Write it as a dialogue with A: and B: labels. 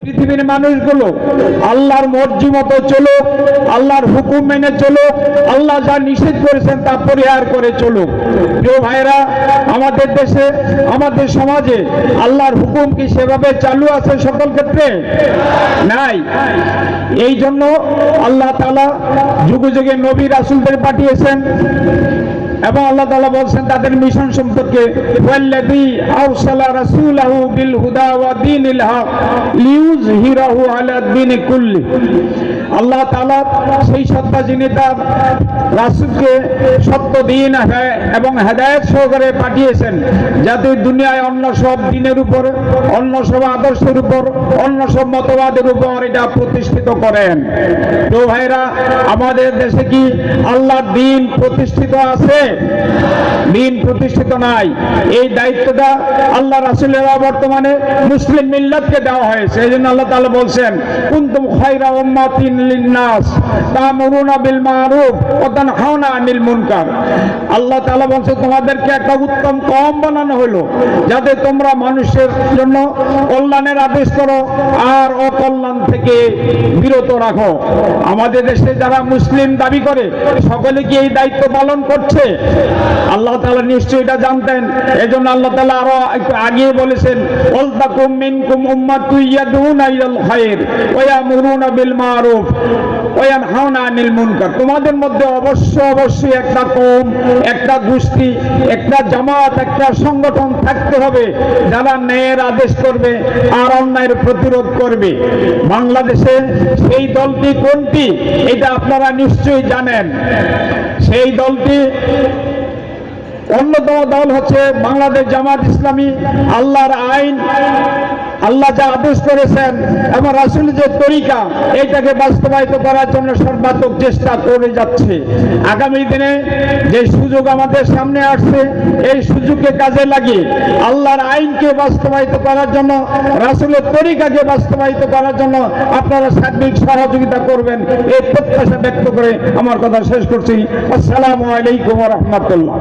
A: পৃথিবীর মানুষগুলো আল্লাহর মর্জি মতো চলুক, আল্লাহর হুকুম মেনে চলুক, আল্লাহ যা নিষেধ করেছেন তা পরিহার করে চলুক। প্রিয় ভাইরা, আমাদের দেশে, আমাদের সমাজে আল্লাহর হুকুম কি সেভাবে চালু আছে সকল ক্ষেত্রে? নাই। এই জন্য আল্লাহ তাআলা যুগে যুগে নবী রাসূলদের পাঠিয়েছেন এবং আল্লাহ তাআলা বলছেন তাদের মিশন সম্পর্কে, ওয়াল্লাযী আরসালা রাসূলাহু বিল হুদা ওয়া দীনিল হক লিইয়ুযহিরাহু আলা দ্বীনি কুল্লি। আল্লাহ তাআলা সেই সত্তা যিনি তার রাসূলকে সত্য দ্বীন এবং হেদায়েত সহকারে পাঠিয়েছেন, যাতে দুনিয়ায় অন্য সব দ্বীনের উপর, অন্য সব আদর্শের উপর, অন্য সব মতবাদের উপর এটা প্রতিষ্ঠিত করেন। তো ভাইরা, আমাদের দেশে কি আল্লাহর দ্বীন প্রতিষ্ঠিত আছে? দ্বীন প্রতিষ্ঠিত নাই। এই দায়িত্বটা আল্লাহ রাসূলেরা বর্তমানে মুসলিম মিল্লাতকে দেওয়া হয়েছে। এই জন্য আল্লাহ তাআলা বলছেন, কুনতুম খায়রা উম্মাতিন লিন-নাস তা'মুরুনা বিল মা'রুফ ওয়া তানহাউনা আনিল মুনকার। আল্লাহ তাআলা বলছেন তোমাদেরকে একটা উত্তম কওম বানানো হলো, যাতে তোমরা মানুষের জন্য কল্যাণের আদেশ করো আর অকল্যাণ থেকে বিরত রাখো। আমাদের দেশে যারা মুসলিম দাবি করে সকলে কি এই দায়িত্ব পালন করছে? আল্লাহ তাআলা নিশ্চয়ই এটা জানতেন। এজন্য আল্লাহ তাআলা আরো একটু আগে বলেছেন, ওয়ালতাকুম মিনকুম উম্মাতুন ইয়াদউনা ইলাল খায়র ওয়া ইয়ামুরুনা বিল মা'রুফ ওয়া ইয়ানহাউনা আনিল মুনকার। তোমাদের মধ্যে অবশ্যই একটা কওম, একটা গোষ্ঠী, একটা জামাত, একটা সংগঠন থাকতে হবে যারা ন্যায়ের আদেশ করবে আর অন্যায়ের প্রতিরোধ করবে। বাংলাদেশে সেই দলটি কোনটি এটা আপনারা নিশ্চয়ই জানেন। সেই দলটি অন্যতম দল হচ্ছে বাংলাদেশ জামাত ইসলামী। আল্লাহর আইন, আল্লাহ যা আদেশ করেছেন এবং রাসূলের যে তরিকা, এইটাকে বাস্তবায়িত করার জন্য সর্বাত্মক চেষ্টা করে যাচ্ছে। আগামী দিনে যে সুযোগ আমাদের সামনে আসছে, এই সুযোগকে কাজে লাগিয়ে আল্লাহর আইনকে বাস্তবায়িত করার জন্য, রাসূলের তরিকাকে বাস্তবায়িত করার জন্য আপনারা সার্বিক সহযোগিতা করবেন, এই প্রত্যাশা ব্যক্ত করে আমার কথা শেষ করছি। আসসালামু আলাইকুম ওয়া রাহমাতুল্লাহ।